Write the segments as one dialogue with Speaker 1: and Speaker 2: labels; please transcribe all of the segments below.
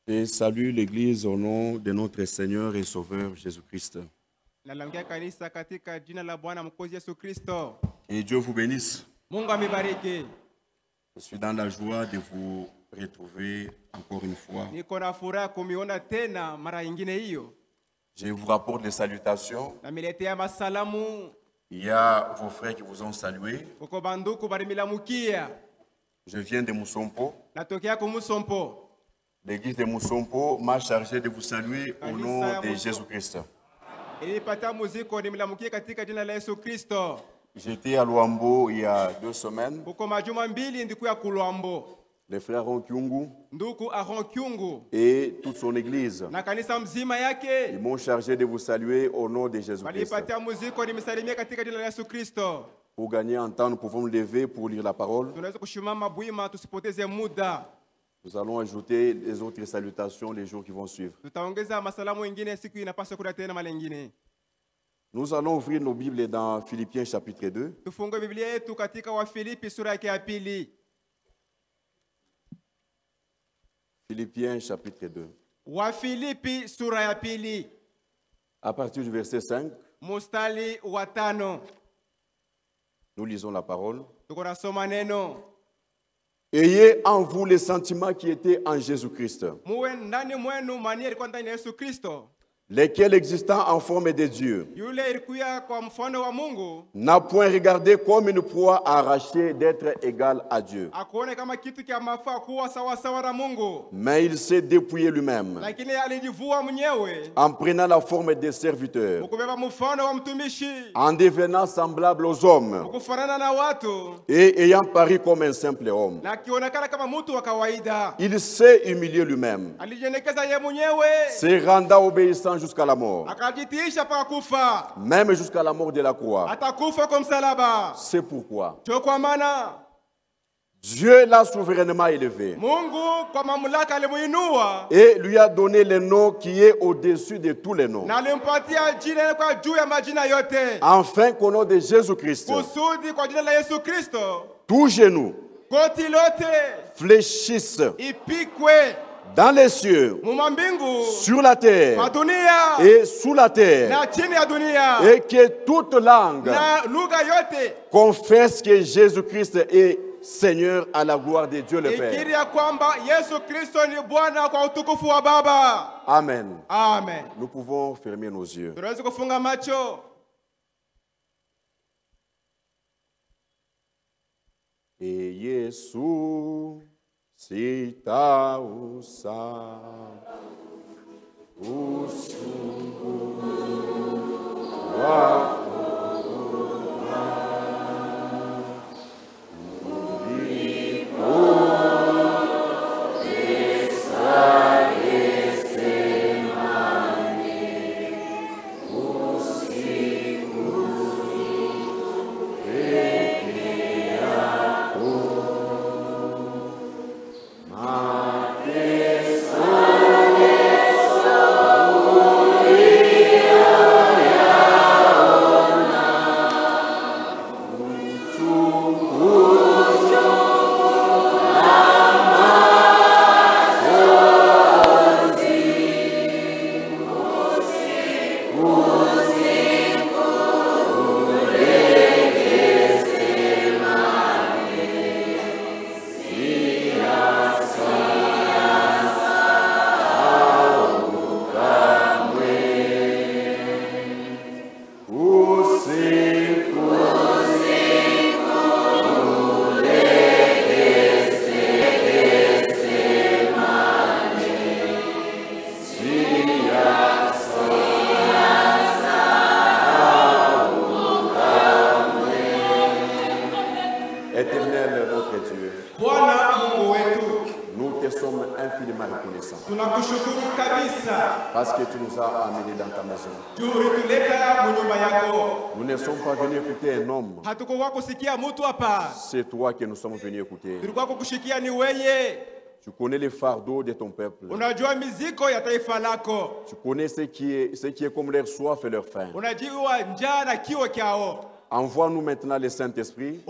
Speaker 1: Je salue l'Église au nom de notre Seigneur et Sauveur Jésus-Christ. Et Dieu vous bénisse. Je suis dans la joie de vous retrouver encore une fois. Je vous rapporte les salutations. Il y a vos frères qui vous ont salué. Je viens de Moussompo. L'église de Moussompo m'a chargé de vous saluer au nom de Jésus-Christ. J'étais à Luambo il y a 2 semaines. Le frère Ronkyungu et toute son église, ils m'ont chargé de vous saluer au nom de Jésus-Christ. Pour gagner en temps, nous pouvons nous lever pour lire la parole. Nous allons ajouter les autres salutations les jours qui vont suivre. Nous allons ouvrir nos Bibles dans Philippiens chapitre 2. Philippiens chapitre 2. À partir du verset 5, nous lisons la parole. Ayez en vous les sentiments qui étaient en Jésus-Christ, lesquels existant en forme de Dieu, n'a point regardé comme une proie arrachée d'être égal à Dieu. Mais il s'est dépouillé lui-même, en prenant la forme des serviteurs, en devenant semblable aux hommes, et ayant paru comme un simple homme. Il s'est humilié lui-même, se rendant obéissant jusqu'à la mort, même jusqu'à la mort de la croix. C'est pourquoi Dieu l'a souverainement élevé et lui a donné le nom qui est au-dessus de tous les noms, afin qu'au nom de Jésus-Christ, tout genou fléchisse dans les cieux, sur la terre et sous la terre, et que toute langue confesse que Jésus-Christ est Seigneur à la gloire de Dieu le Père. Amen.
Speaker 2: Amen.
Speaker 1: Nous pouvons fermer nos yeux. Et Yesu sita usa usungu wako parce que tu nous as amenés dans ta maison. Nous ne sommes pas venus écouter un homme. C'est toi que nous sommes venus écouter. Tu connais les fardeaux de ton peuple. Tu connais ce qui est comme leur soif et leur faim. Envoie-nous maintenant le Saint-Esprit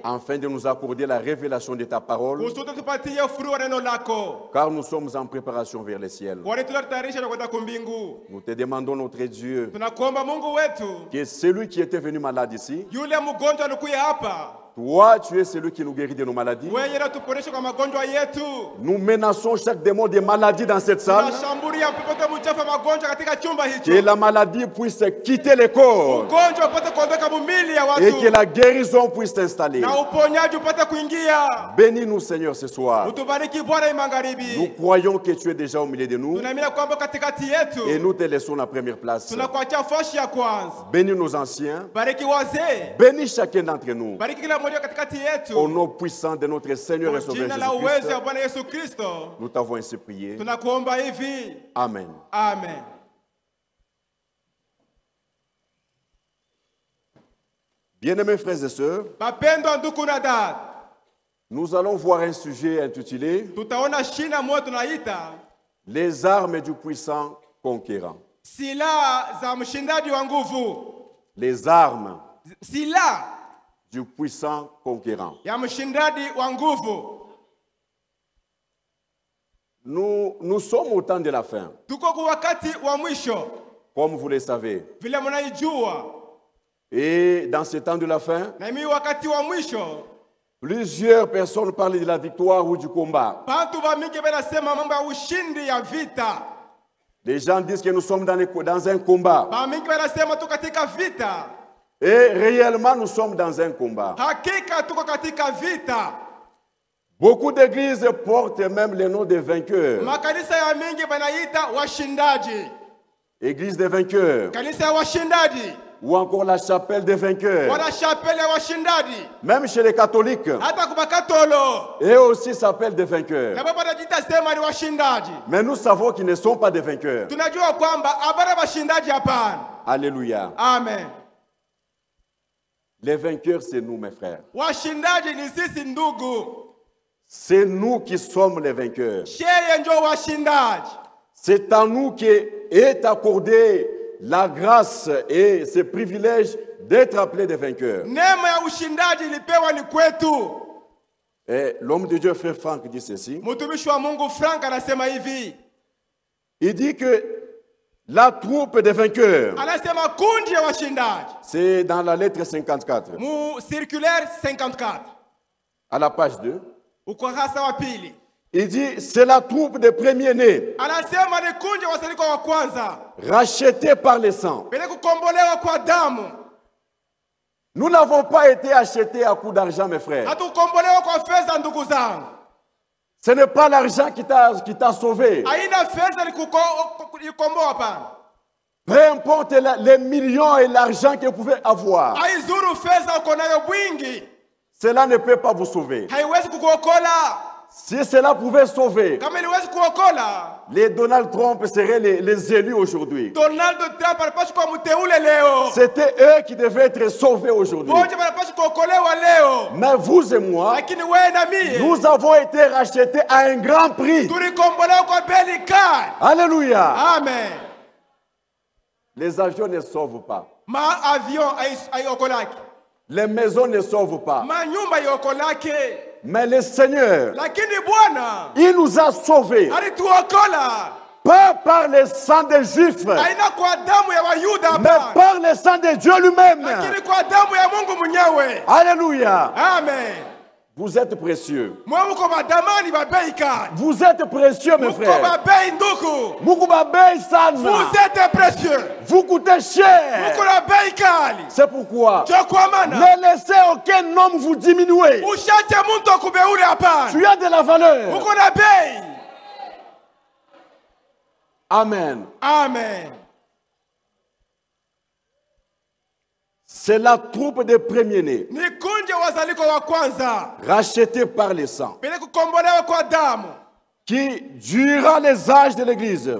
Speaker 1: afin de nous accorder la révélation de ta parole, car nous sommes en préparation vers le ciel. Nous te demandons, notre Dieu, que celui qui était venu malade ici, toi, tu es celui qui nous guérit de nos maladies. Nous menaçons chaque démon de maladie dans cette salle. Que la maladie puisse quitter le corps et que la guérison puisse s'installer. Bénis-nous, Seigneur, ce soir. Nous croyons que tu es déjà au milieu de nous et nous te laissons la première place. Bénis nos anciens. Bénis chacun d'entre nous. Au nom puissant de notre Seigneur et Sauveur Jésus-Christ, nous t'avons ainsi prié. Amen.
Speaker 2: Amen.
Speaker 1: Bien-aimés frères et sœurs, nous allons voir un sujet intitulé Les armes du puissant conquérant. Les armes du puissant conquérant. Nous sommes au temps de la fin. Comme vous le savez. Et dans ce temps de la fin, plusieurs personnes parlent de la victoire ou du combat. Les gens disent que nous sommes dans un combat. Et réellement, nous sommes dans un combat. Beaucoup d'églises portent même le nom de vainqueurs. Église des vainqueurs. Ou encore la chapelle des vainqueurs. Même chez les catholiques. Et aussi s'appellent des vainqueurs. Mais nous savons qu'ils ne sont pas des vainqueurs. Alléluia.
Speaker 2: Amen.
Speaker 1: Les vainqueurs, c'est nous, mes frères. C'est nous qui sommes les vainqueurs. C'est à nous qu'est accordé la grâce et ce privilège d'être appelés des vainqueurs. Et l'homme de Dieu, frère Franck, dit ceci. Il dit que la troupe des vainqueurs, c'est dans la lettre 54.
Speaker 2: Circulaire 54.
Speaker 1: À la page 2. Il dit, c'est la troupe des premiers-nés, rachetés par le sang. Nous n'avons pas été achetés à coup d'argent, mes frères. Ce n'est pas l'argent qui t'a sauvé. Peu importe les millions et l'argent que vous pouvez avoir, cela ne peut pas vous sauver. Si cela pouvait sauver, les Donald Trump seraient les élus aujourd'hui. C'était eux qui devaient être sauvés aujourd'hui. Mais vous et moi, nous avons été rachetés à un grand prix. Alléluia.
Speaker 2: Amen.
Speaker 1: Les avions ne sauvent pas. Les maisons ne sauvent pas. Mais le Seigneur, il nous a sauvés. Pas par le sang des Juifs, mais par le sang de Dieu lui-même. Alléluia.
Speaker 2: Amen.
Speaker 1: Vous êtes précieux. Vous êtes précieux, mes frères.
Speaker 2: Vous êtes précieux.
Speaker 1: Vous coûtez cher. C'est pourquoi ne laissez aucun homme vous diminuer. Tu as de la valeur. Amen.
Speaker 2: Amen.
Speaker 1: C'est la troupe des premiers-nés, rachetés par le sang, qui, durant les âges de l'Église,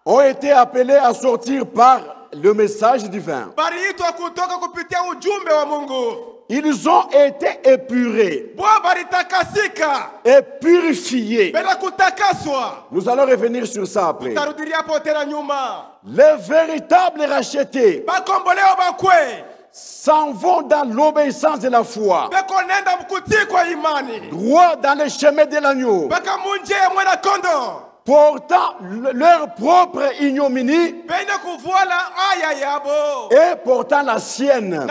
Speaker 1: ont été appelés à sortir par le message divin. Ils ont été épurés et purifiés. Nous allons revenir sur ça après. Les véritables rachetés s'en vont dans l'obéissance de la foi, droit dans le chemin de l'agneau, portant leur propre ignominie et portant la sienne,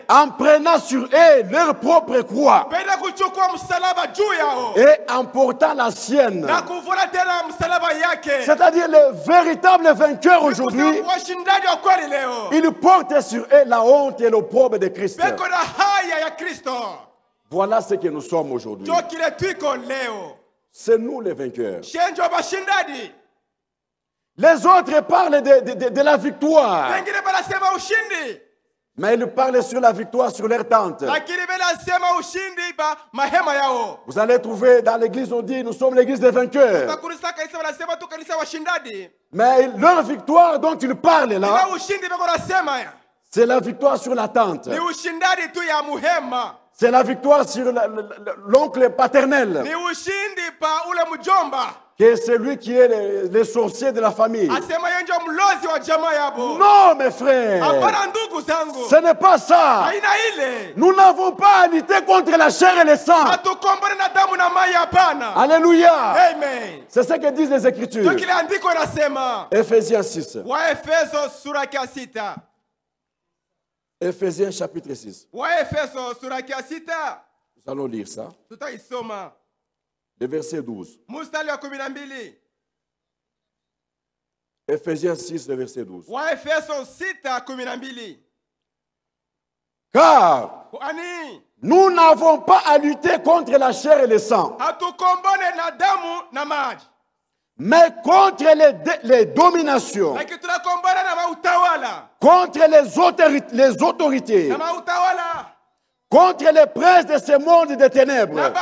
Speaker 1: en prenant sur eux leur propre croix et en portant la sienne. C'est-à-dire les véritables vainqueurs aujourd'hui, ils portent sur eux la honte et l'opprobre de Christ. Voilà ce que nous sommes aujourd'hui. C'est nous les vainqueurs. Les autres parlent de la victoire. Mais ils parlent sur la victoire sur leur tente. Vous allez trouver dans l'église, on dit, nous sommes l'église des vainqueurs. Mais leur victoire dont ils parlent là, c'est la victoire sur la tente. C'est la victoire sur l'oncle paternel, qui est celui qui est le sorcier de la famille. Non, mes frères, ce n'est pas ça. Nous n'avons pas à lutter contre la chair et le sang. Alléluia. C'est ce que disent les Écritures. Ephésiens 6. Ephésiens chapitre 6. Nous allons lire ça. Le verset 12. Ephésiens 6, le verset 12. Car nous n'avons pas à lutter contre la chair et le sang, mais contre les dominations, contre les autorités, contre les princes de ce monde de ténèbres,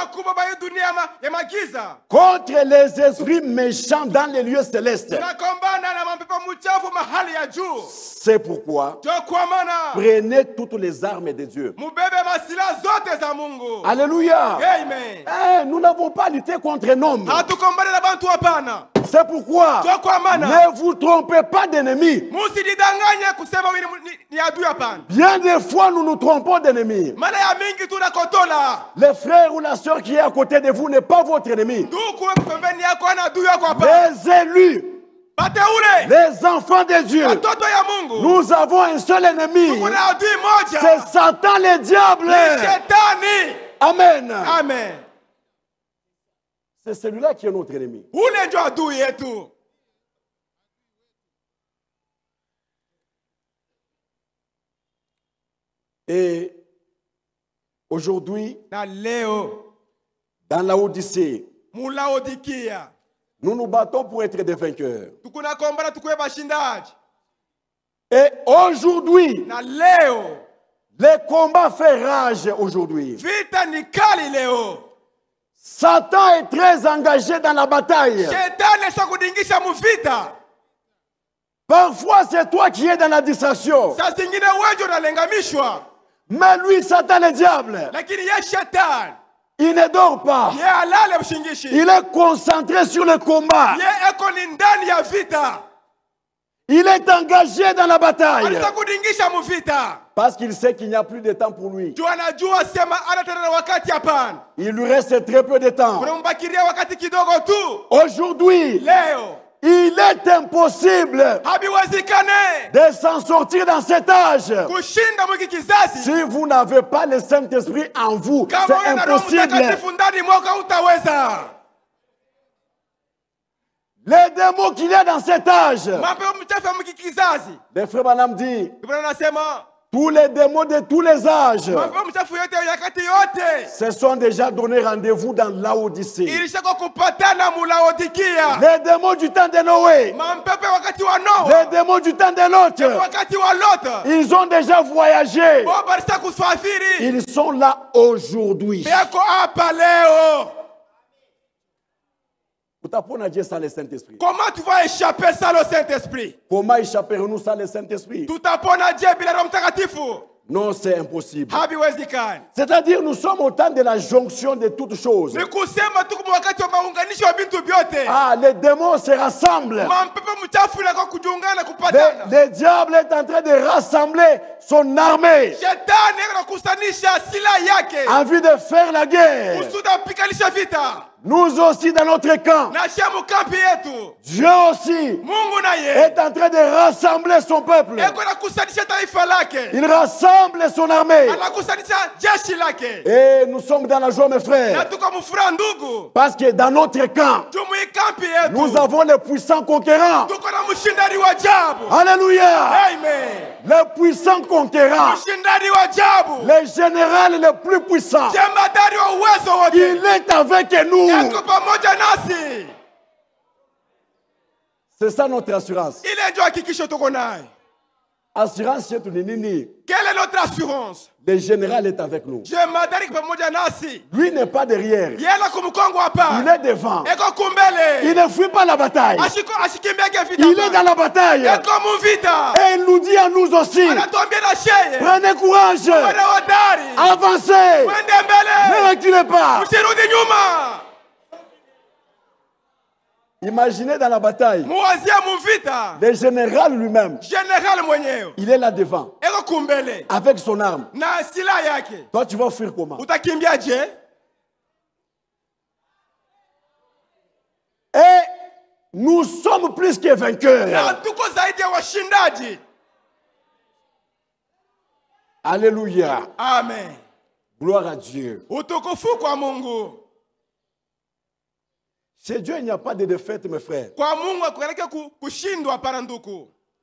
Speaker 1: contre les esprits méchants dans les lieux célestes. C'est pourquoi prenez toutes les armes de Dieu. Alléluia. Nous n'avons pas lutté contre un homme. C'est pourquoi ne vous trompez pas d'ennemis. Bien des fois nous nous trompons d'ennemis. Le frère ou la soeur qui est à côté de vous n'est pas votre ennemi. Les élus, les enfants de Dieu, nous avons un seul ennemi. C'est Satan le diable. Amen. C'est celui-là qui est notre ennemi. Et aujourd'hui, dans la Odyssée, nous nous battons pour être des vainqueurs. Et aujourd'hui, le combat fait rage aujourd'hui. Satan est très engagé dans la bataille. Parfois, c'est toi qui es dans la distraction. Mais lui, Satan le diable, il ne dort pas. Il est concentré sur le combat. Il est engagé dans la bataille. Parce qu'il sait qu'il n'y a plus de temps pour lui. Il lui reste très peu de temps. Aujourd'hui, il est impossible de s'en sortir dans cet âge. Si vous n'avez pas le Saint-Esprit en vous, c'est impossible. Les démons qu'il y a dans cet âge, les frères Branham dit, tous les démons de tous les âges se sont déjà donné rendez-vous dans l'Odyssée. Les démons du temps de Noé, les démons du temps de Lot, ils ont déjà voyagé. Ils sont là aujourd'hui.
Speaker 2: Comment tu vas échapper sans le Saint-Esprit?
Speaker 1: Comment échapperons-nous sans le Saint-Esprit? Non, c'est impossible. C'est-à-dire, nous sommes au temps de la jonction de toutes choses. Ah, les démons se rassemblent. Le diable est en train de rassembler son armée en vue de faire la guerre. Nous aussi dans notre camp. Dieu aussi est en train de rassembler son peuple. Il rassemble son armée. Et nous sommes dans la joie, mes frères. Parce que dans notre camp, nous avons les puissants conquérants. Alléluia. Les puissants conquérants. Les généraux les plus puissants. Il est avec nous. C'est ça notre assurance. Assurance, c'est nini.
Speaker 2: Quelle est notre assurance?
Speaker 1: Le général est avec nous. Lui n'est pas derrière. Il est devant. Il ne fuit pas la bataille. Il est dans la bataille. Et il nous dit à nous aussi, prenez courage, avancez, ne reculez pas. Imaginez dans la bataille, le général lui-même, il est là devant, avec son arme. Toi, tu vas fuir comment? Et nous sommes plus que vainqueurs. Alléluia.
Speaker 2: Amen.
Speaker 1: Gloire à Dieu. Chez Dieu, il n'y a pas de défaite, mes frères.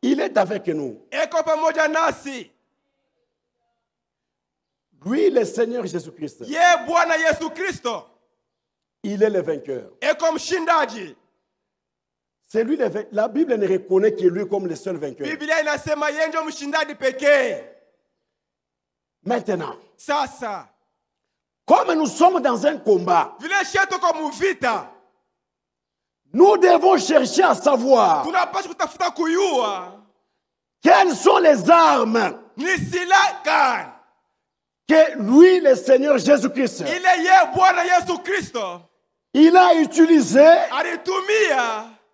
Speaker 1: Il est avec nous. Lui, le Seigneur Jésus-Christ. Il est le vainqueur. C'est lui le vainqueur. La Bible ne reconnaît que lui comme le seul vainqueur. Maintenant, comme nous sommes dans un combat, nous devons chercher à savoir quelles sont les armes que lui, le Seigneur Jésus-Christ, il a utilisé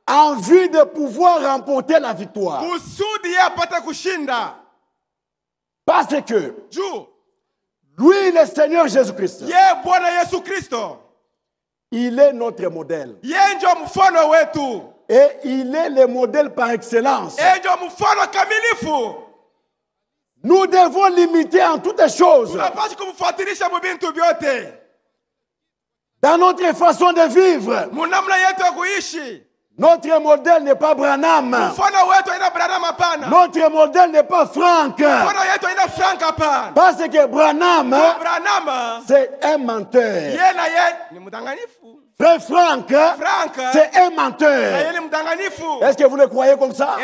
Speaker 1: en vue de pouvoir remporter la victoire. Parce que lui, le Seigneur Jésus-Christ, il est notre modèle. Et il est le modèle par excellence. Nous devons l'imiter en toutes choses. Dans notre façon de vivre. Notre modèle n'est pas Branham. Notre modèle n'est pas Frank. Parce que Branham, c'est un menteur. Frère Frank, c'est un menteur. Est-ce que vous le croyez comme ça?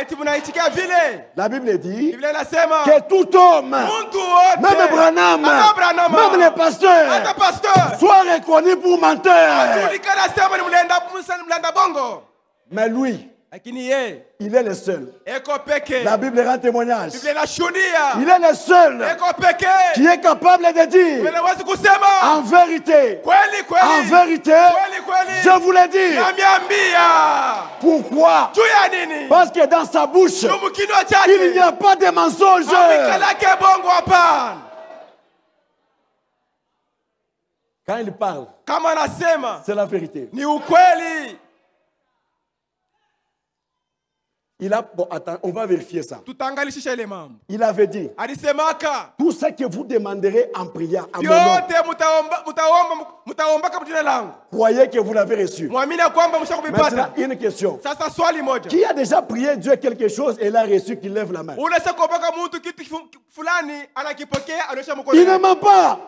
Speaker 1: La Bible dit que tout homme, même Branham, même les pasteurs, soit reconnu pour menteur. Mais lui, il est le seul. La Bible rend témoignage. Il est le seul qui est capable de dire en vérité, je vous l'ai dit. Pourquoi? Parce que dans sa bouche, il n'y a pas de mensonge. Quand il parle, c'est la vérité. Il a, bon, attends, on va vérifier ça. Il avait dit, tout ce que vous demanderez en priant, à mon nom, croyez que vous l'avez reçu. Maintenant, une question. Qui a déjà prié Dieu quelque chose et l'a reçu, qu'il lève la main? Il ne ment pas.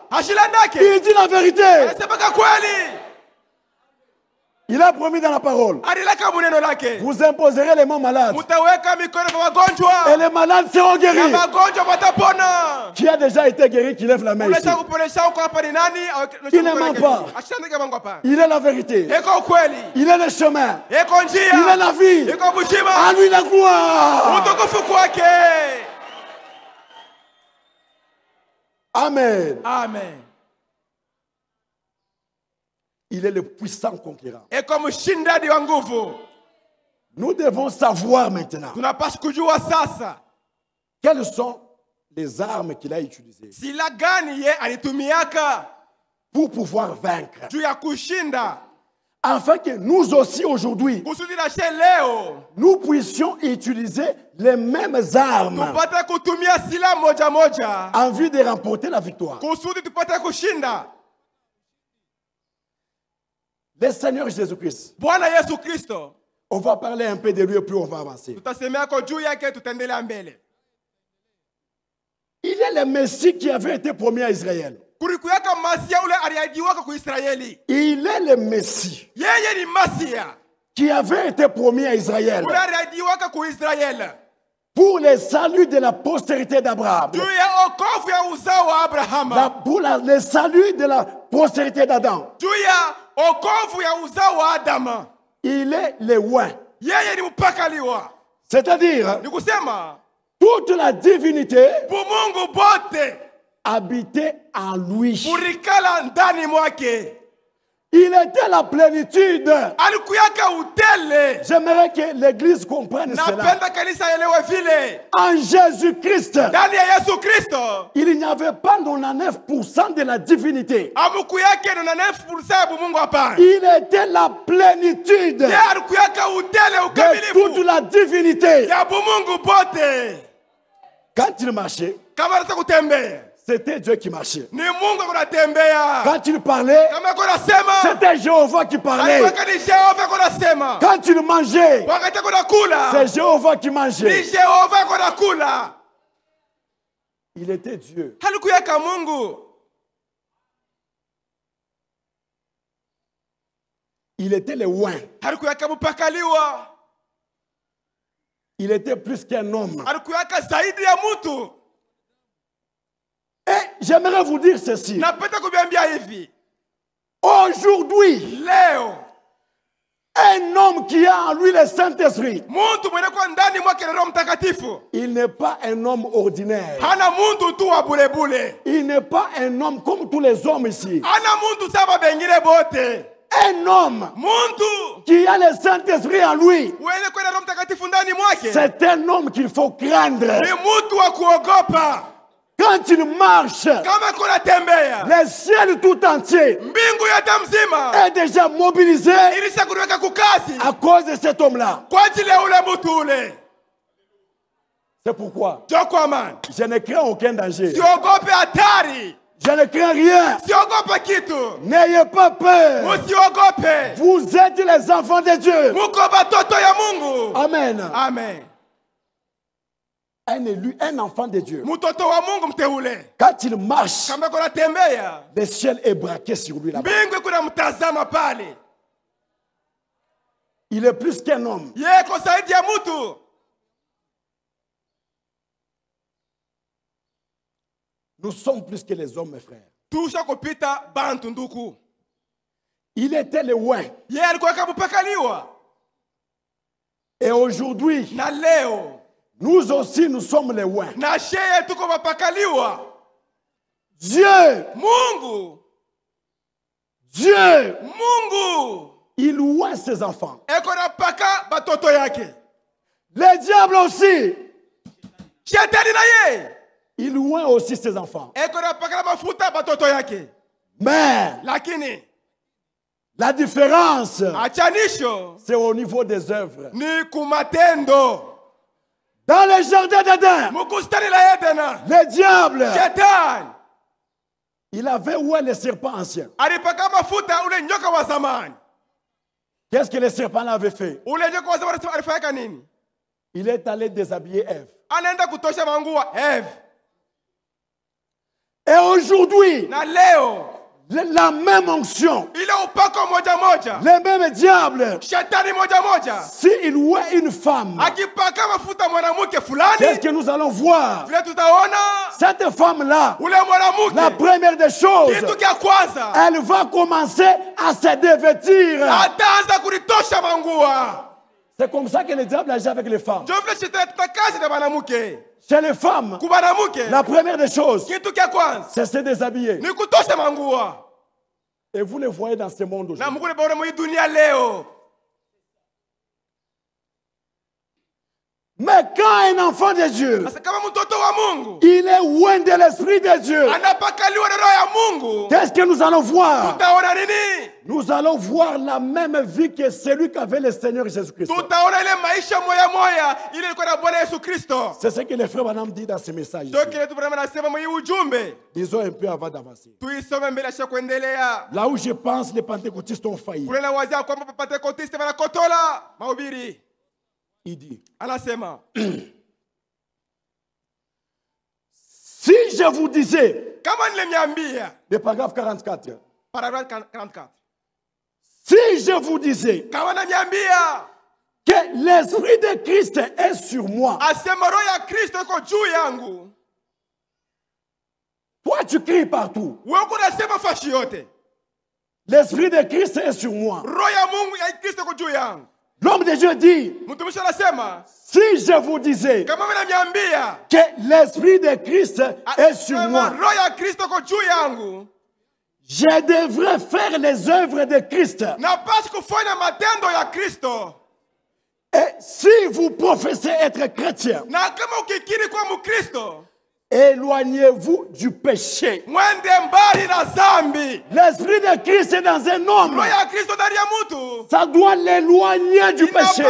Speaker 1: Il dit la vérité. Il a promis dans la parole. Vous imposerez les mains malades. Et les malades seront guéris. Qui a déjà été guéri, qui lève la main ici. Il ne ment pas. Il est la vérité. Il est le chemin. Il est la vie. À lui la gloire. Amen.
Speaker 2: Amen.
Speaker 1: Il est le puissant conquérant.
Speaker 2: Et comme mshindaji wa nguvu.
Speaker 1: Nous devons savoir maintenant.
Speaker 2: Tunapaswa kujua sasa.
Speaker 1: Quelles sont les armes qu'il a utilisées.
Speaker 2: Silaha gani ye alitumiaka
Speaker 1: pour pouvoir vaincre.
Speaker 2: Juu ya kushinda.
Speaker 1: Afin que nous aussi aujourd'hui,
Speaker 2: kusudi na leo,
Speaker 1: nous puissions utiliser les mêmes armes
Speaker 2: tupate kutumia silaha moja moja
Speaker 1: en vue de remporter la victoire.
Speaker 2: Kusudi tupate kushinda.
Speaker 1: Le Seigneur Jésus-Christ.
Speaker 2: Bwana Yesu Kristo.
Speaker 1: On va parler un peu de lui et puis on va avancer.
Speaker 2: Tutasemea kwa juu yake tutaendelea mbele.
Speaker 1: Il est le Messie qui avait été promis à Israël.
Speaker 2: Kulikuwaka Masia ule aliahidiwaka kwa Israeli.
Speaker 1: Il est le Messie.
Speaker 2: Yeye ni Masia
Speaker 1: qui avait été promis à Israël.
Speaker 2: Ule aliahidiwaka kwa Israeli.
Speaker 1: Pour le salut de la postérité d'Abraham.
Speaker 2: Juu ya wokovu ya uzao wa Abrahama.
Speaker 1: Pour le salut de la postérité d'Adam.
Speaker 2: Juu ya wokovu ya uzao wa Adama.
Speaker 1: Il est le oint.
Speaker 2: Yeye ni mpakaliwa.
Speaker 1: C'est-à-dire,
Speaker 2: ni kusema
Speaker 1: toute la divinité
Speaker 2: Mungu bote
Speaker 1: habitait en lui.
Speaker 2: Burikala ndani mwake.
Speaker 1: Il était la plénitude.
Speaker 2: Alikuyaka utele.
Speaker 1: J'aimerais que l'église comprenne cela.
Speaker 2: Napenda kanisa elewe vile.
Speaker 1: En Jésus-Christ,
Speaker 2: ndani ya Yesu Kristo,
Speaker 1: il n'y avait pas 99% de la divinité.
Speaker 2: Amukuyake 99% ya Mungu hapana.
Speaker 1: Il était la plénitude
Speaker 2: alikuyaka utele ukamilifu
Speaker 1: de toute la divinité.
Speaker 2: Ya Mungu bote.
Speaker 1: Quand il marchait,
Speaker 2: kama anataka kutembea,
Speaker 1: c'était Dieu qui marchait.
Speaker 2: Ni Mungu kunatembea.
Speaker 1: Quand il parlait, c'était Jéhovah qui parlait. Quand il mangeait, c'est Jéhovah qui mangeait. Il était Dieu. Il était le oint. Il était plus qu'un homme. Et j'aimerais vous dire ceci. Aujourd'hui, un homme qui a en lui le Saint-Esprit, il n'est pas un homme ordinaire. Il n'est pas un homme comme tous les hommes ici. Un homme qui a le Saint-Esprit en lui, c'est un homme qu'il faut craindre. Quand il marche, le ciel tout entier est déjà mobilisé à cause de cet homme-là. C'est pourquoi je ne crains aucun danger. Je ne crains rien. N'ayez pas peur. Vous êtes les enfants de Dieu. Amen.
Speaker 2: Amen.
Speaker 1: Un élu, un enfant de Dieu. Quand il marche, le ciel est braqué sur lui là-bas. Il est plus qu'un homme. Nous sommes plus que les hommes, mes frères. Il était le oint. Et aujourd'hui, nous aussi, nous sommes les oints. Dieu, Dieu, il oint ses enfants. Le diable aussi, il oint aussi ses enfants. Mais la différence, c'est au niveau des œuvres. Dans le jardin d'Éden, le diable, il avait oué le serpent ancien. Qu'est-ce que le serpent avait fait? Il est allé déshabiller Ève. Et aujourd'hui, la même onction, le même diable, s'il ouait une femme, qu'est-ce que nous allons voir? Cette femme-là, la première des choses, elle va commencer à se dévêtir.
Speaker 3: C'est comme ça que le diable agit avec les femmes. Chez les femmes, la première des choses, c'est se déshabiller. Et vous les voyez dans ce monde aujourd'hui. Mais quand un enfant de Dieu, il est loin de l'esprit de Dieu, qu'est-ce que nous allons voir? Nous allons voir la même vie que celui qu'avait le Seigneur Jésus-Christ. C'est ce que les frères Branham dit dans ce message. Disons un peu avant d'avancer. Là où je pense, les pentecôtistes ont failli. Il dit, si je vous disais, le paragraphe 44, si je vous disais que l'esprit de Christ est sur moi, toi tu cries partout. L'esprit de Christ est sur moi. L'homme de Dieu dit, si je vous disais que l'esprit de Christ est sur moi, je devrais faire les œuvres de Christ. Et si vous professez être chrétien, éloignez-vous du péché. L'esprit de Christ est dans un homme. Ça doit l'éloigner du péché.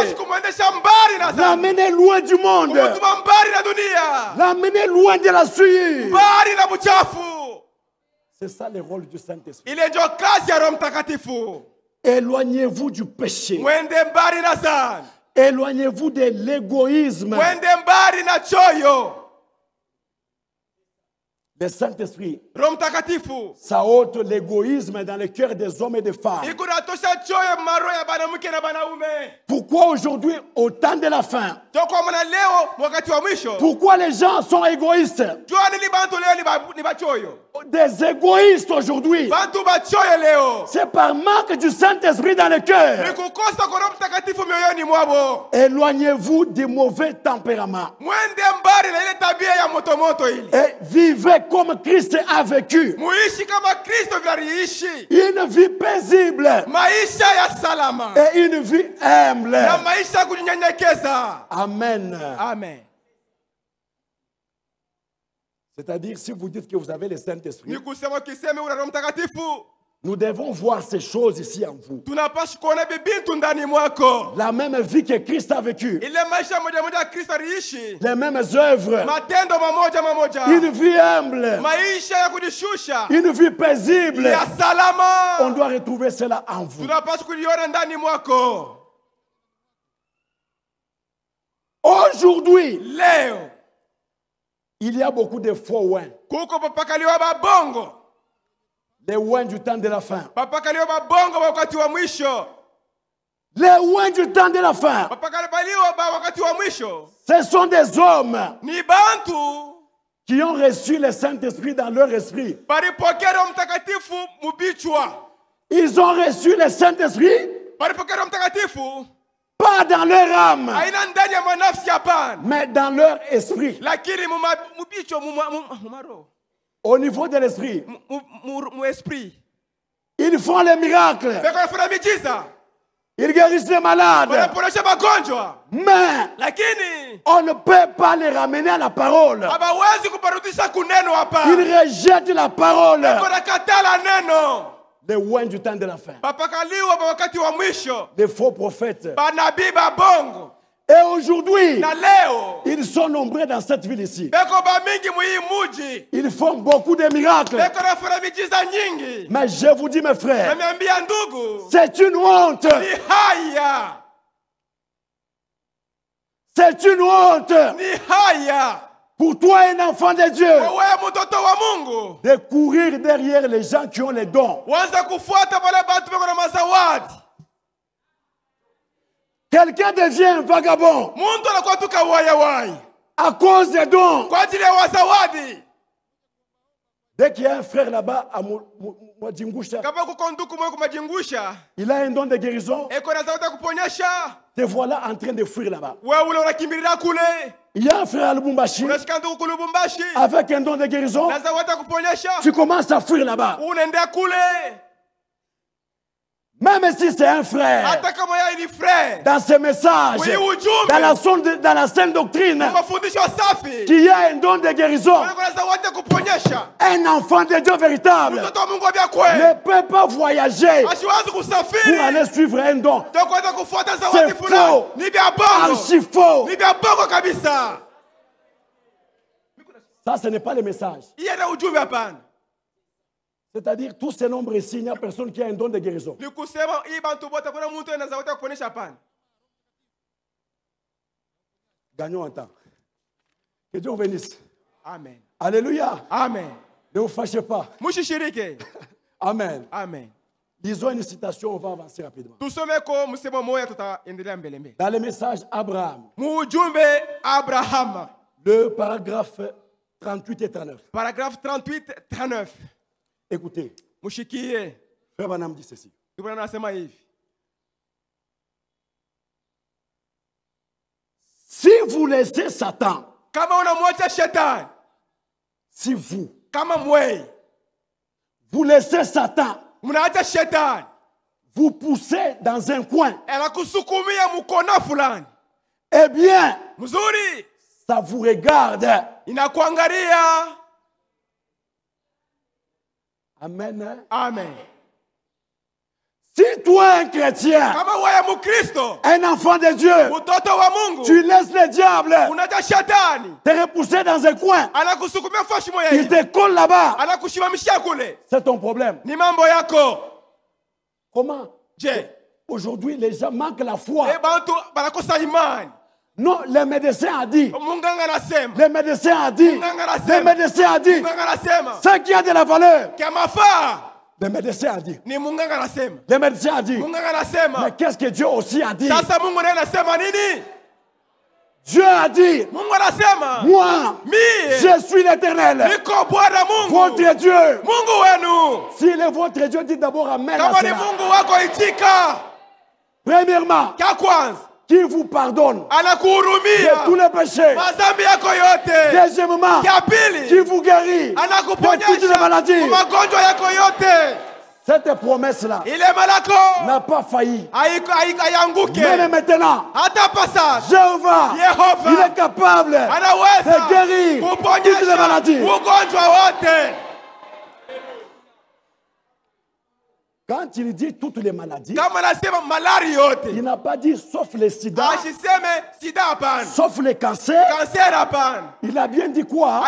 Speaker 3: L'amener loin du monde. L'amener loin de la suie. C'est ça le rôle du Saint-Esprit. Éloignez-vous du péché. Éloignez-vous de l'égoïsme. Le Saint-Esprit, ça ôte l'égoïsme dans le cœur des hommes et des femmes. Pourquoi aujourd'hui, au temps de la fin, pourquoi les gens sont égoïstes? Des égoïstes aujourd'hui. C'est par manque du Saint-Esprit dans le cœur. Éloignez-vous du mauvais tempérament. Et vivez comme Christ a vécu. Une vie paisible. Et une vie humble. Amen.
Speaker 2: Amen.
Speaker 3: C'est-à-dire, si vous dites que vous avez le Saint-Esprit, nous devons voir ces choses ici en vous. La même vie que Christ a vécue. Les mêmes œuvres. Une vie humble. Une vie paisible. On doit retrouver cela en vous. Aujourd'hui, il y a beaucoup de faux ouins. Les ouins du temps de la fin. Les ouins du temps de la fin. Ce sont des hommes qui ont reçu le Saint-Esprit dans leur esprit. Ils ont reçu le Saint-Esprit pas dans leur âme, mais dans leur esprit. Au niveau de l'esprit, ils font les miracles. Ils guérissent les malades. Mais on ne peut pas les ramener à la parole. Ils rejettent la parole. Les ouins du temps de la fin. Les faux prophètes. Et aujourd'hui, ils sont nombreux dans cette ville ici. Ils font beaucoup de miracles. Mais je vous dis, mes frères, c'est une honte. C'est une honte. Pour toi, un enfant de Dieu, de courir derrière les gens qui ont les dons. Quelqu'un devient vagabond à cause des dons. Dès qu'il y a un frère là-bas à Mwadjingusha, il a un don de guérison. Te voilà en train de fuir là-bas. Il y a un frère à Lubumbashi avec un don de guérison. Tu commences à fuir là-bas. Même si c'est un frère, dans ce message, dans la sainte doctrine, qui a un don de guérison, un enfant de Dieu véritable ne peut pas voyager pour aller suivre un don. C'est faux, archi faux. Ça, ce n'est pas le message. C'est-à-dire, tous ces nombres ici, il n'y a personne qui a un don de guérison. Gagnons en temps. Que Dieu vous bénisse.
Speaker 2: Amen.
Speaker 3: Alléluia.
Speaker 2: Amen.
Speaker 3: Ne vous fâchez pas. Amen.
Speaker 2: Amen.
Speaker 3: Disons une citation, on va avancer rapidement. Dans le message Abraham. Le paragraphe 38 et 39.
Speaker 2: Paragraphe 38, 39.
Speaker 3: Écoutez. Frère Branham dit ceci. Si vous laissez Satan, si vous laissez Satan, vous poussez dans un coin, eh bien, ça vous regarde. Amen.
Speaker 2: Amen.
Speaker 3: Si toi, un chrétien, un enfant de Dieu, tu laisses le diable te repousser dans un coin, il te colle là-bas, c'est ton problème. Comment? Aujourd'hui, les gens manquent la foi. Non, le médecin a dit. Le médecin a dit. Le médecin a dit. Ce qui a de la valeur. Le médecin a dit. Le médecin a dit. Mais qu'est-ce que Dieu aussi a dit? Dieu a dit. Moi, je suis l'Éternel. Votre Dieu. S'il est votre Dieu, dites d'abord Amen à cela. Premièrement, qui vous pardonne de tous les péchés. Deuxièmement, qui vous guérit de toutes les maladies. Cette promesse-là n'a pas failli. Même maintenant, Jéhovah, il est capable de guérir toutes les maladies. Quand il dit toutes les maladies, il n'a pas dit sauf le sida, sauf le cancer. Il a bien dit quoi?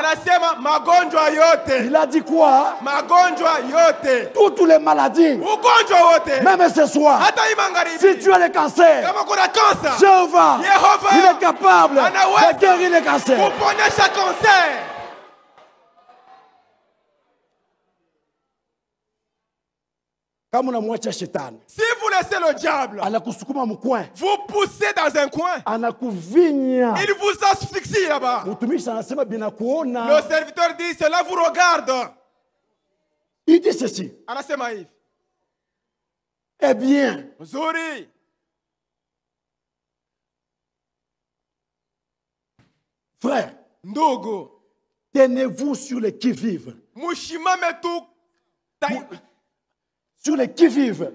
Speaker 3: Il a dit quoi? Toutes les maladies. Même ce soir, si tu as le cancer, Jéhovah, il est capable de guérir le cancer. Si
Speaker 2: vous laissez le diable vous pousser dans un coin, il vous asphyxie là-bas. Le serviteur dit, cela vous regarde.
Speaker 3: Il dit ceci. Eh bien, frère, tenez-vous sur les qui-vive. Sur les qui-vive,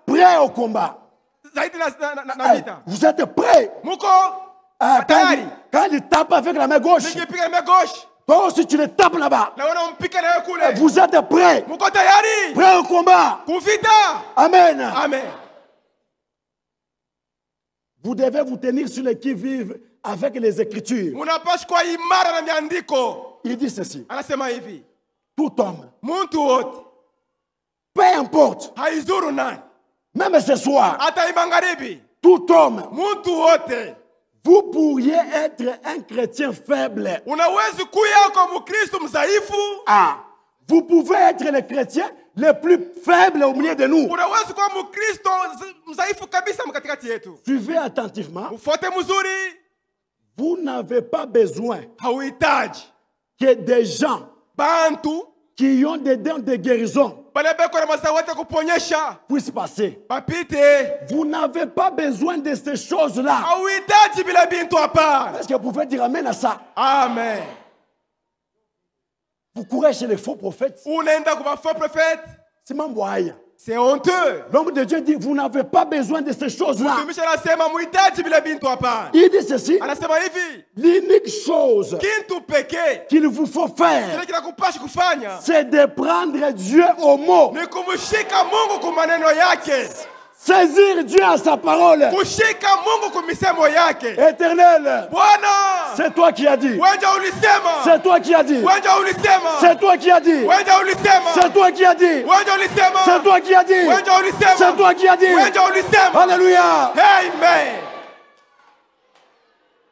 Speaker 3: prêts au combat. Vous êtes prêts? Quand il tape avec la main gauche, toi aussi tu le tapes là-bas. Vous êtes prêts? Prêts au combat. Amen.
Speaker 2: Amen.
Speaker 3: Vous devez vous tenir sur les qui-vive avec les Écritures. Il dit ceci. Tout homme, peu importe, même ce soir, tout homme, vous pourriez être un chrétien faible. Vous pouvez être le chrétien le plus faible au milieu de nous. Suivez attentivement. Vous n'avez pas besoin que des gens bantu
Speaker 2: qui ont des dons de guérison puissent passer. Vous n'avez pas besoin de ces choses-là. Est-ce que vous pouvez dire amen à ça?
Speaker 3: Amen.
Speaker 2: Vous courez chez les faux prophètes. C'est mamboaï.
Speaker 3: C'est honteux.
Speaker 2: L'homme de Dieu dit, vous n'avez pas besoin de ces choses-là. Il dit ceci. L'unique chose qu'il vous faut faire, c'est de prendre Dieu au mot. Saisir Dieu à sa parole. Éternel, c'est toi qui as dit. C'est toi qui as dit. C'est toi qui as dit. C'est toi qui as dit. C'est toi qui as dit. C'est toi qui as dit. Alléluia.
Speaker 3: Amen.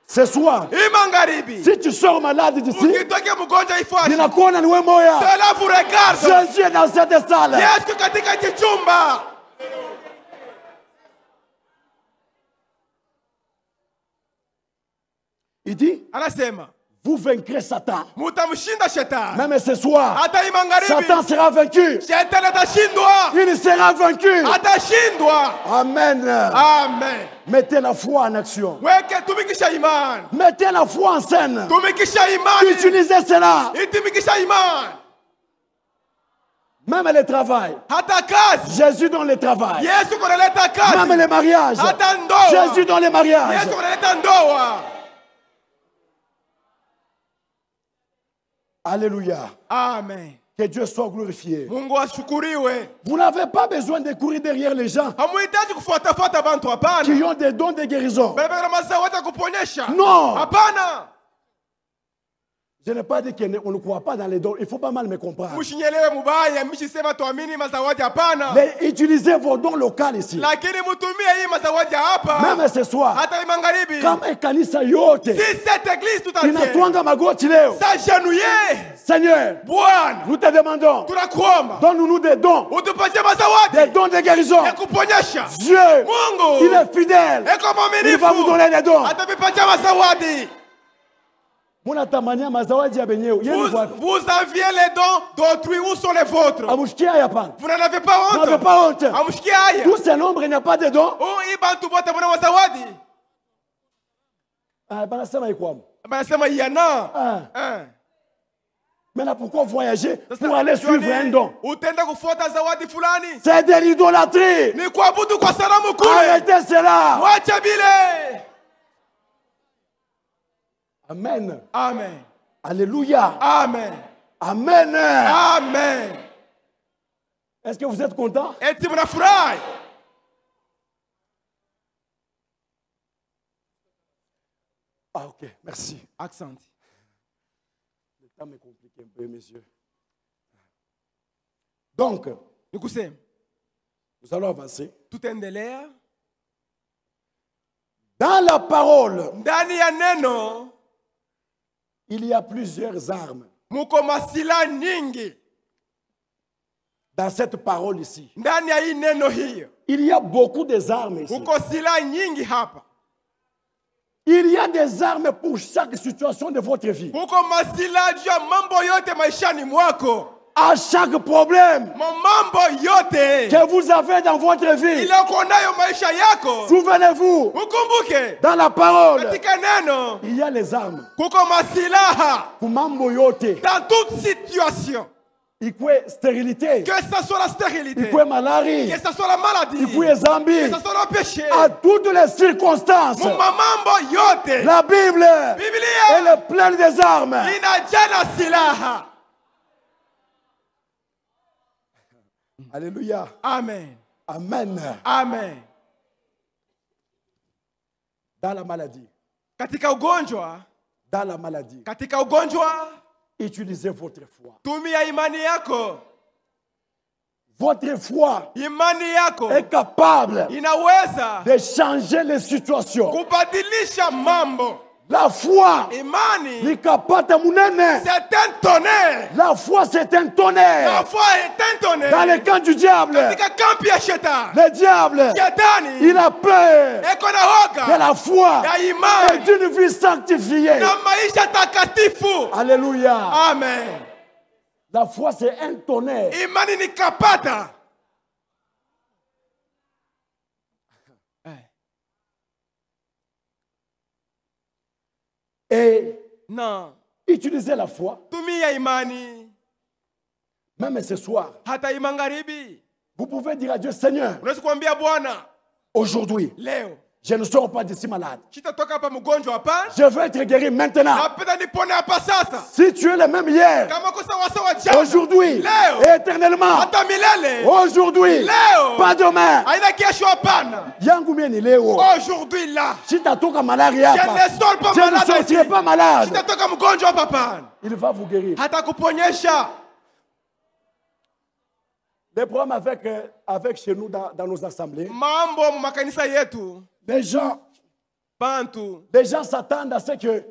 Speaker 2: Ce soir, si tu sors malade d'ici, Jésus est dans cette salle. Il dit, vous vaincrez Satan. Même ce soir, Satan sera vaincu. Il sera vaincu. Amen.
Speaker 3: Amen.
Speaker 2: Mettez la foi en action. Mettez la foi en scène. Utilisez cela. Même le travail. Jésus dans le travail. Même les mariages. Jésus dans les mariages. Alléluia.
Speaker 3: Amen.
Speaker 2: Que Dieu soit glorifié. Vous n'avez pas besoin de courir derrière les gens qui ont des dons de guérison. Non. Je n'ai pas dit qu'on ne croit pas dans les dons. Il ne faut pas mal me comprendre. Mais utilisez vos dons locaux ici. Même ce soir, comme un kanisa yote, Seigneur, nous te demandons, donne-nous des dons. Des dons de guérison. Dieu, il est fidèle. Il va vous donner des dons. Vous aviez
Speaker 3: les dons d'autrui, où sont les vôtres? Vous n'en avez pas honte?
Speaker 2: Tout ce nombre, il n'y a pas de dons. Maintenant, pourquoi voyager pour aller suivre un don? C'est de l'idolâtrie. Arrêtez cela. Amen.
Speaker 3: Amen.
Speaker 2: Alléluia.
Speaker 3: Amen.
Speaker 2: Amen.
Speaker 3: Amen.
Speaker 2: Est-ce que vous êtes content? Ah, ok, merci.
Speaker 3: Accent.
Speaker 2: Le temps me complique un peu, messieurs. Donc, nous allons avancer.
Speaker 3: Tout est de l'air.
Speaker 2: Dans la parole, il y a plusieurs armes. Dans cette parole ici, il y a beaucoup d'armes ici. Il y a des armes pour chaque situation de votre vie. À chaque problème que vous avez dans votre vie, souvenez-vous, dans la parole, il y a les armes.
Speaker 3: Dans toute situation.
Speaker 2: Il y a stérilité.
Speaker 3: Que ce soit la stérilité.
Speaker 2: Il y a maladie.
Speaker 3: Que ce soit la maladie.
Speaker 2: Il y a zambie.
Speaker 3: Que ce soit le péché.
Speaker 2: À toutes les circonstances. La Bible, elle est pleine des armes. Alléluia.
Speaker 3: Amen.
Speaker 2: Amen.
Speaker 3: Amen.
Speaker 2: Dans la maladie.
Speaker 3: Katika ugonjwa.
Speaker 2: Dans la maladie.
Speaker 3: Katika ugonjwa.
Speaker 2: Utilisez votre foi.
Speaker 3: Tumia imani yako.
Speaker 2: Votre foi
Speaker 3: imani yako
Speaker 2: est capable
Speaker 3: inaweza
Speaker 2: de changer les situations.
Speaker 3: Kubadilisha mambo.
Speaker 2: La foi
Speaker 3: imani
Speaker 2: c'est
Speaker 3: un tonnerre.
Speaker 2: La foi c'est un tonnerre.
Speaker 3: La foi est un tonnerre.
Speaker 2: Dans le camp du diable. Le diable il a peur de la foi et d'une vie sanctifiée. Alléluia.
Speaker 3: Amen.
Speaker 2: La foi, c'est un tonnerre.
Speaker 3: Imani ni kapata.
Speaker 2: Et
Speaker 3: non.
Speaker 2: Utilisez la foi.
Speaker 3: Tumia imani.
Speaker 2: Même ce soir.
Speaker 3: Hata imangaribi.
Speaker 2: Vous pouvez dire à Dieu, Seigneur, aujourd'hui, je ne sors pas d'ici malade. Je veux être guéri maintenant. Si tu es le même hier, aujourd'hui, et éternellement, aujourd'hui, pas demain.
Speaker 3: Aujourd'hui là,
Speaker 2: si tu as tout comme malaria, je ne sortirai pas malade. Il va vous guérir. Les problèmes avec chez nous dans nos assemblées. Les gens s'attendent à ce que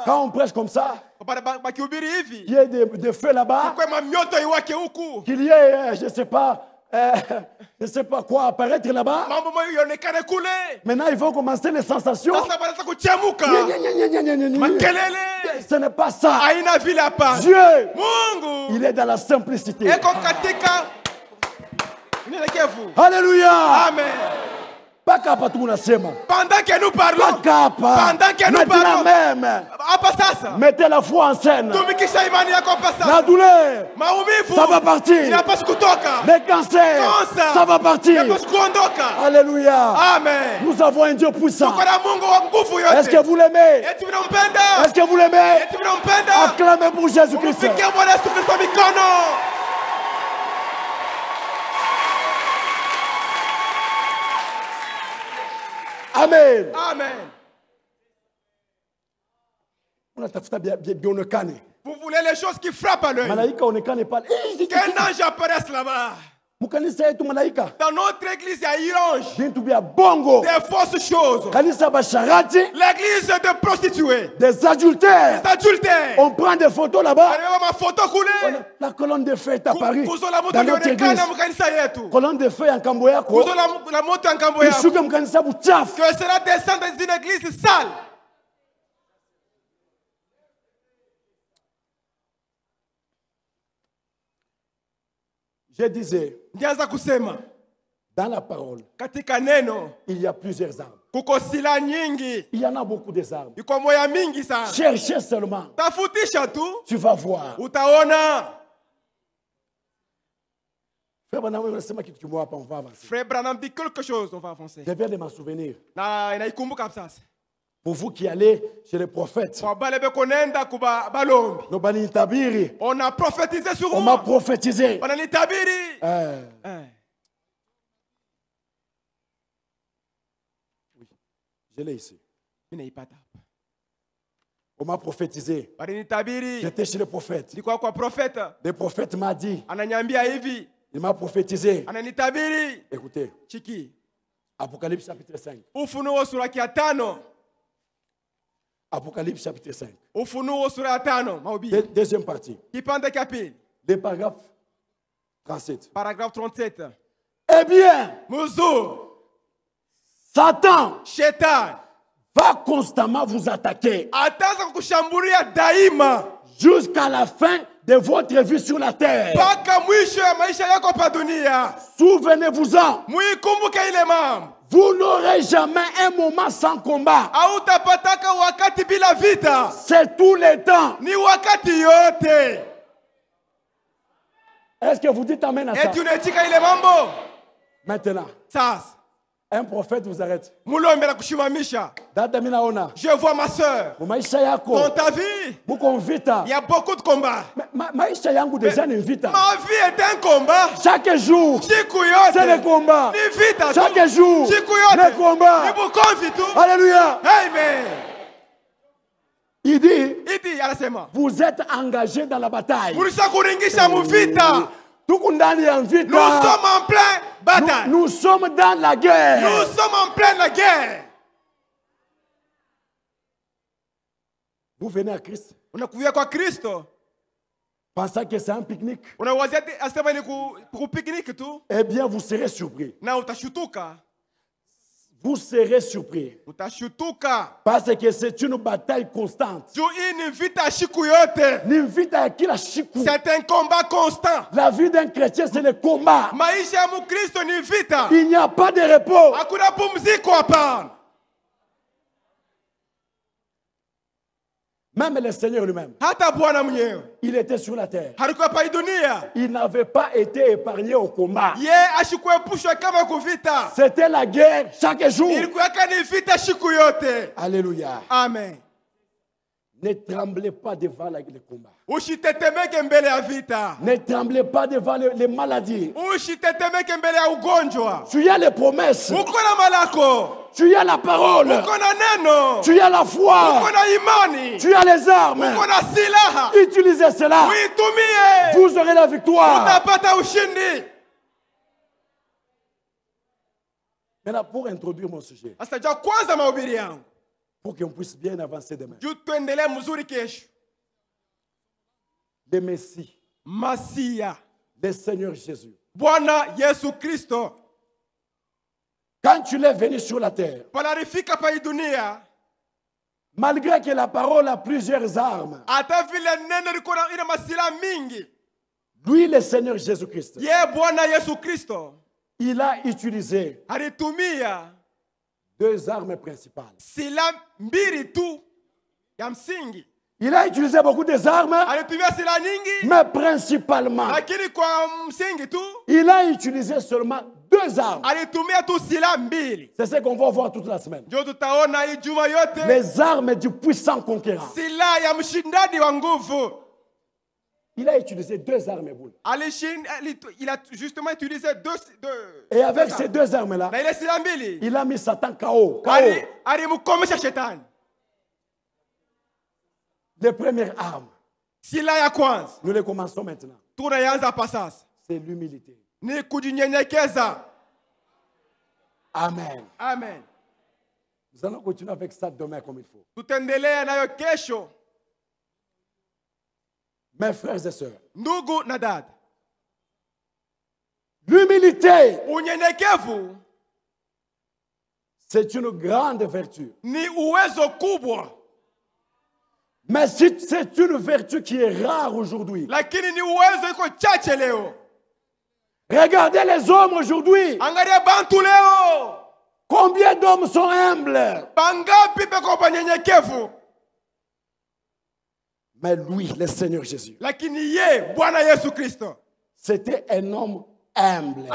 Speaker 2: quand on prêche comme ça, il y ait des feux là-bas, qu'il y ait, je ne sais pas quoi apparaître là-bas. Maintenant, il faut commencer les sensations. Ce n'est pas ça. Dieu, il est dans la simplicité. Alléluia.
Speaker 3: Amen.
Speaker 2: Pendant
Speaker 3: que nous parlons,
Speaker 2: mettez la foi en scène. La douleur, ça va partir. Les cancers, ça va partir. Alléluia.
Speaker 3: Amen.
Speaker 2: Nous avons un Dieu puissant. Est-ce que vous l'aimez? Est-ce que vous l'aimez? Acclamez pour Jésus-Christ. Amen.
Speaker 3: Amen. Vous voulez les choses qui frappent à l'œil. Quel ange apparaisse là-bas? Dans notre église, il y a des fausses choses. L'église de prostituées.
Speaker 2: Des adultères. On prend des photos là-bas. La colonne de feu est apparue dans notre église. Colonne de feu en Camboyako.
Speaker 3: Que cela descend dans une église sale.
Speaker 2: Je disais, dans la parole, il y a plusieurs armes. Il y en a beaucoup des armes. Cherchez seulement. Tu vas voir.
Speaker 3: Frère Branham dit quelque chose, on va avancer.
Speaker 2: Je viens de m'en souvenir. Pour vous qui allez chez les prophètes,
Speaker 3: on a prophétisé sur moi.
Speaker 2: On m'a prophétisé. Oui, je l'ai ici. On m'a prophétisé. J'étais chez les prophètes. Le prophète m'a dit. Il m'a prophétisé. Écoutez. Apocalypse chapitre 5. Apocalypse chapitre 5. Deuxième partie. Le paragraphe 37.
Speaker 3: Paragraphe 37.
Speaker 2: Eh bien, Satan va constamment vous attaquer jusqu'à la fin de votre vie sur la terre. Souvenez-vous-en. Vous n'aurez jamais un moment sans combat. C'est tout le temps. Est-ce que vous dites amen à ça? Maintenant, un prophète vous arrête.
Speaker 3: Je vois ma soeur. Dans ta vie, il y a beaucoup de combats.
Speaker 2: Ma vie est
Speaker 3: un combat.
Speaker 2: Chaque jour, c'est le combat. Chaque jour, le combat. Alléluia.
Speaker 3: Amen.
Speaker 2: Il dit,
Speaker 3: vous
Speaker 2: êtes engagés dans la bataille.
Speaker 3: Nous sommes en pleine bataille.
Speaker 2: Nous sommes dans la guerre.
Speaker 3: Nous sommes en pleine guerre.
Speaker 2: Vous venez à Christ. Pensant que c'est un pique-nique. Eh bien, vous serez surpris. vous serez surpris. Parce que c'est une bataille constante. C'est
Speaker 3: un combat constant.
Speaker 2: La vie d'un chrétien, c'est le combat. Il n'y a pas de repos. Même le Seigneur lui-même, il était sur la terre. Il n'avait pas été épargné au combat. C'était la guerre chaque jour. Alléluia.
Speaker 3: Amen.
Speaker 2: Ne tremblez pas devant le combat. Ne tremblez pas devant les maladies. Tu as les promesses. Tu as la parole. Tu as la foi. Tu as les armes. Utilisez cela. Vous aurez la victoire. Maintenant, pour introduire mon sujet, pour qu'on puisse bien avancer demain, le Messie, le Seigneur Jésus, quand tu l'es venu sur la terre, malgré que la parole a plusieurs armes, lui, le Seigneur Jésus-Christ, il a utilisé deux armes principales. Il a utilisé beaucoup des armes, mais principalement, il a utilisé seulement deux armes. C'est ce qu'on va voir toute la semaine. Les armes du puissant conquérant. Il a utilisé deux armes.
Speaker 3: Il a justement utilisé deux.
Speaker 2: Et avec ces deux armes-là, il a mis Satan KO. Les premières armes, nous les commençons maintenant. C'est l'humilité. Amen.
Speaker 3: Amen.
Speaker 2: Nous allons continuer avec ça demain comme il faut. Mes frères et sœurs, l'humilité, c'est une grande vertu. Mais c'est une vertu qui est rare aujourd'hui. Regardez les hommes aujourd'hui. Combien d'hommes sont humbles? Mais lui, le Seigneur Jésus, c'était un homme humble.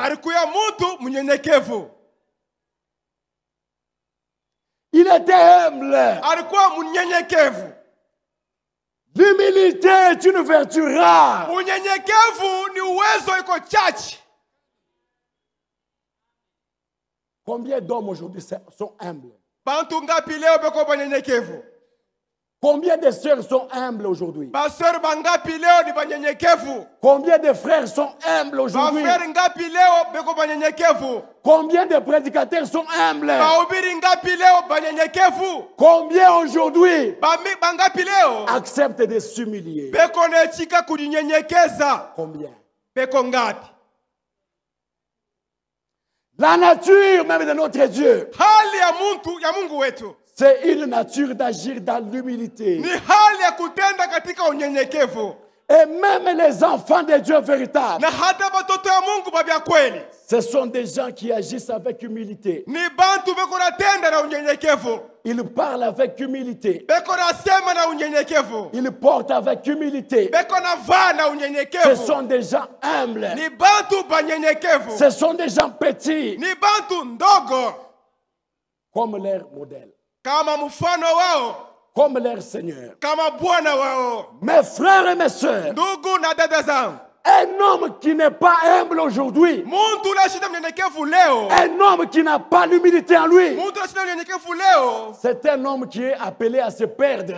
Speaker 2: Il était humble. L'humilité est une vertu rare. Combien d'hommes aujourd'hui sont humbles? Combien de sœurs sont humbles aujourd'hui? Combien de frères sont humbles aujourd'hui? Combien de prédicateurs sont humbles? Combien aujourd'hui acceptent de s'humilier? Combien? La nature même de notre Dieu, c'est une nature d'agir dans l'humilité. Et même les enfants de Dieu véritables, ce sont des gens qui agissent avec humilité. Ils parlent avec humilité. Ils portent avec humilité. Ce sont des gens humbles. Ce sont des gens petits. Comme leur modèle. Comme leur Seigneur. Mes frères et mes sœurs, un homme qui n'est pas humble aujourd'hui, un homme qui n'a pas l'humilité en lui, c'est un homme qui est appelé à se perdre.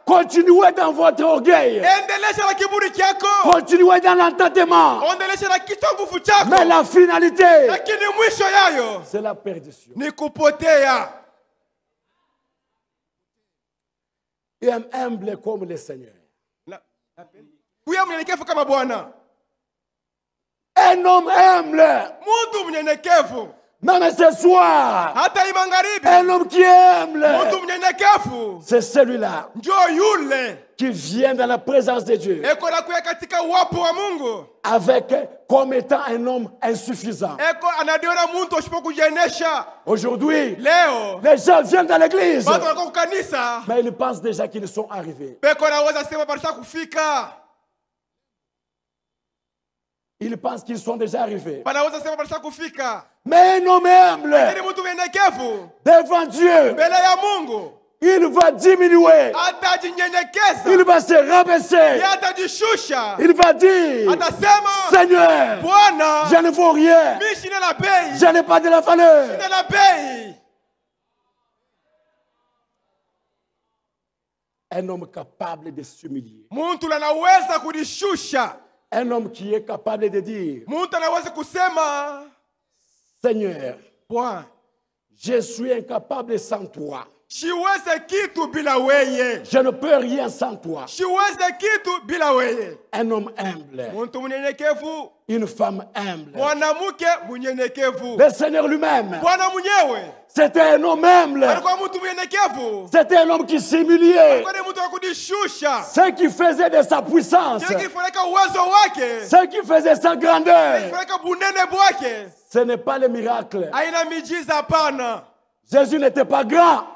Speaker 2: Continuez dans votre orgueil. Continuez dans l'entêtement. Mais la finalité, c'est la perdition. Et un humble comme le Seigneur. Un homme humble Même ce soir, un homme qui aime, c'est celui-là qui vient dans la présence de Dieu avec comme étant un homme insuffisant. Aujourd'hui, les gens viennent dans l'église, mais ils pensent déjà qu'ils sont arrivés. Ils pensent qu'ils sont déjà arrivés. Mais un homme humble devant Dieu, il va diminuer. Il va se rabaisser. Il va dire, Seigneur, je ne vaux rien. Je n'ai pas de la valeur. Un homme capable de s'humilier. Un homme qui est capable de dire, Seigneur, je suis incapable sans toi. Je ne peux rien sans toi. Un homme humble. Une femme humble. Le Seigneur lui-même, c'était un homme humble. C'était un homme qui s'humiliait. Ce qui faisait de sa puissance, ce qui faisait sa grandeur, ce n'est pas le miracle. Jésus n'était pas grand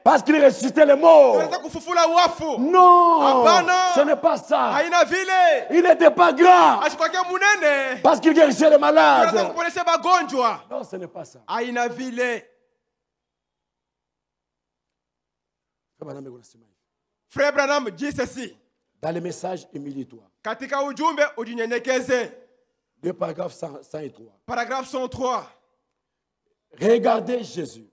Speaker 2: parce qu'il ressuscitait les morts. Non, ce n'est pas ça. Il n'était pas grand parce qu'il guérissait les malades. Non, ce n'est pas ça.
Speaker 3: Frère Branham dit ceci.
Speaker 2: Dans le message, humilie-toi. Le paragraphe 103.
Speaker 3: Paragraphe 103.
Speaker 2: Regardez Jésus.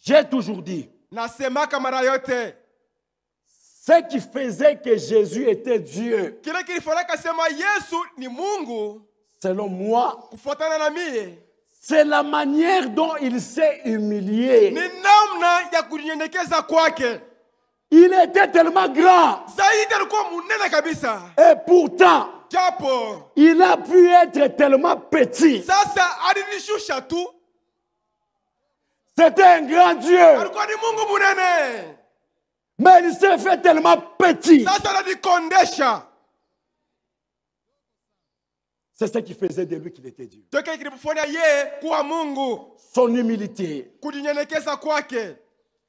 Speaker 2: J'ai toujours dit, ce qui faisait que Jésus était Dieu, selon moi, c'est la manière dont il s'est humilié. Il était tellement grand. Et pourtant, il a pu être tellement petit. C'était un grand Dieu. Mais il s'est fait tellement petit. C'est ce qui faisait de lui qu'il était Dieu. Son humilité.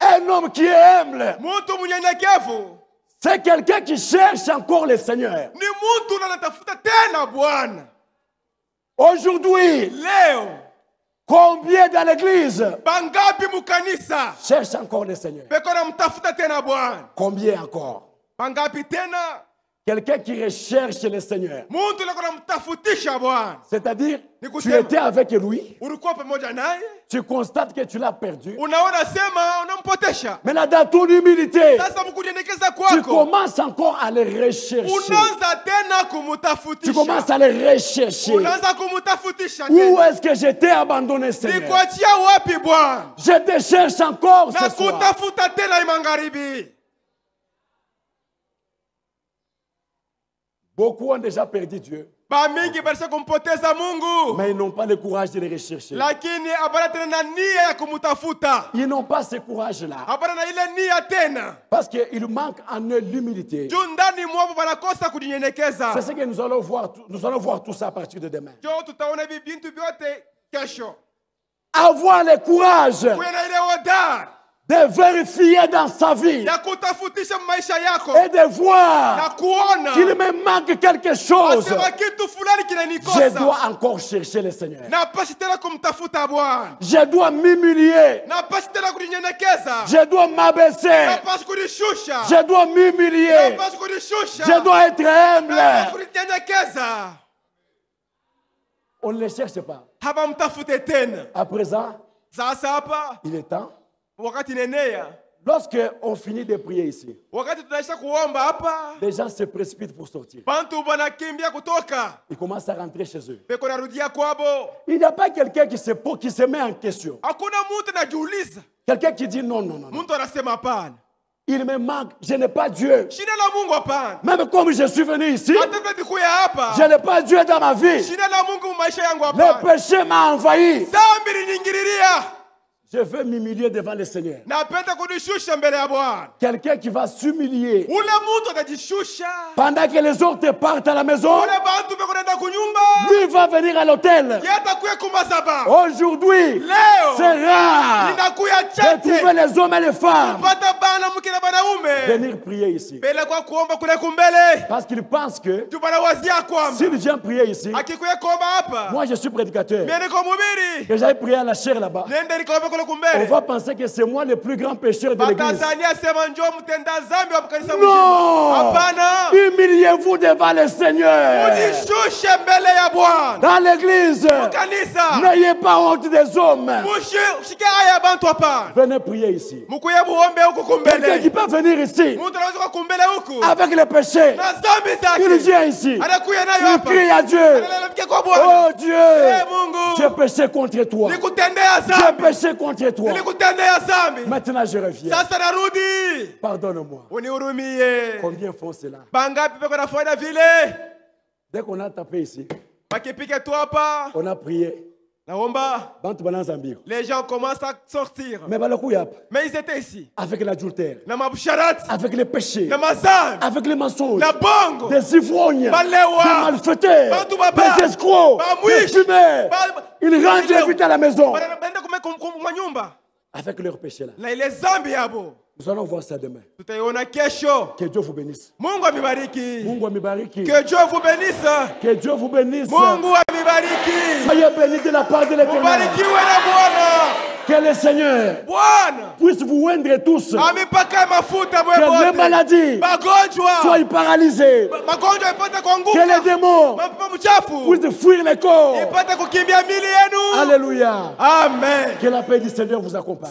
Speaker 2: Un homme qui est humble, c'est quelqu'un qui cherche encore le Seigneur. Aujourd'hui, combien dans l'église cherchent encore le Seigneur? Combien encore? Quelqu'un qui recherche le Seigneur. C'est-à-dire, tu étais avec lui. Tu constates que tu l'as perdu. Maintenant, dans ton humilité, tu commences encore à le rechercher. Tu commences à le rechercher. Où est-ce que je t'ai abandonné, Seigneur? Je te cherche encore ce soir. Beaucoup ont déjà perdu Dieu. Mais ils n'ont pas le courage de le rechercher. Ils n'ont pas ce courage-là. Parce qu'il manque en eux l'humilité. C'est ce que nous allons voir. Nous allons voir tout ça à partir de demain. Avoir le courage de vérifier dans sa vie et de voir qu'il me manque quelque chose. Je dois encore chercher le Seigneur. Je dois m'humilier. Je dois m'abaisser. Je dois m'humilier. Je dois être humble. On ne le cherche pas. À présent, il est temps. Lorsque on finit de prier ici, les gens se précipitent pour sortir. Ils commencent à rentrer chez eux. Il n'y a pas quelqu'un qui se met en question. Quelqu'un qui dit non, non, non, non. Il me manque, je n'ai pas Dieu. Même comme je suis venu ici, je n'ai pas Dieu dans ma vie. Le péché m'a envahi. Je veux m'humilier devant le Seigneur. Quelqu'un qui va s'humilier pendant que les autres partent à la maison, lui va venir à l'hôtel. Aujourd'hui, c'est rare de trouver les hommes et les femmes venir prier ici. Parce qu'ils pensent que s'ils viennent prier ici, moi je suis prédicateur, que j'aille prier à la chair là-bas, on va penser que c'est moi le plus grand pécheur de l'église. Non! Humiliez-vous devant le Seigneur. Dans l'église, n'ayez pas honte des hommes. Venez prier ici. Quelqu'un qui peut venir ici avec le péché, il vient ici. Il crie à Dieu. Oh Dieu, j'ai péché contre toi. J'ai péché contre toi. Maintenant je reviens. Pardonne-moi. Combien font cela? Dès qu'on a tapé ici, on a prié.
Speaker 3: Les gens commencent à sortir.
Speaker 2: Mais
Speaker 3: ils étaient ici.
Speaker 2: Avec l'adultère, avec les péchés, avec les mensonges, des ivrognes, des malfaiteurs, des escrocs, des fumeurs. Ils rentrent vite à la maison avec leurs péchés là. Nous allons voir ça demain. Que Dieu vous bénisse.
Speaker 3: Que Dieu vous bénisse.
Speaker 2: Que Dieu vous bénisse. Soyez bénis de la part de l'Éternel. Que le Seigneur puisse vous oindre tous. Que les maladies soient paralysées. Que les démons puissent fuir les corps. Alléluia.
Speaker 3: Amen.
Speaker 2: Que la paix du Seigneur vous accompagne.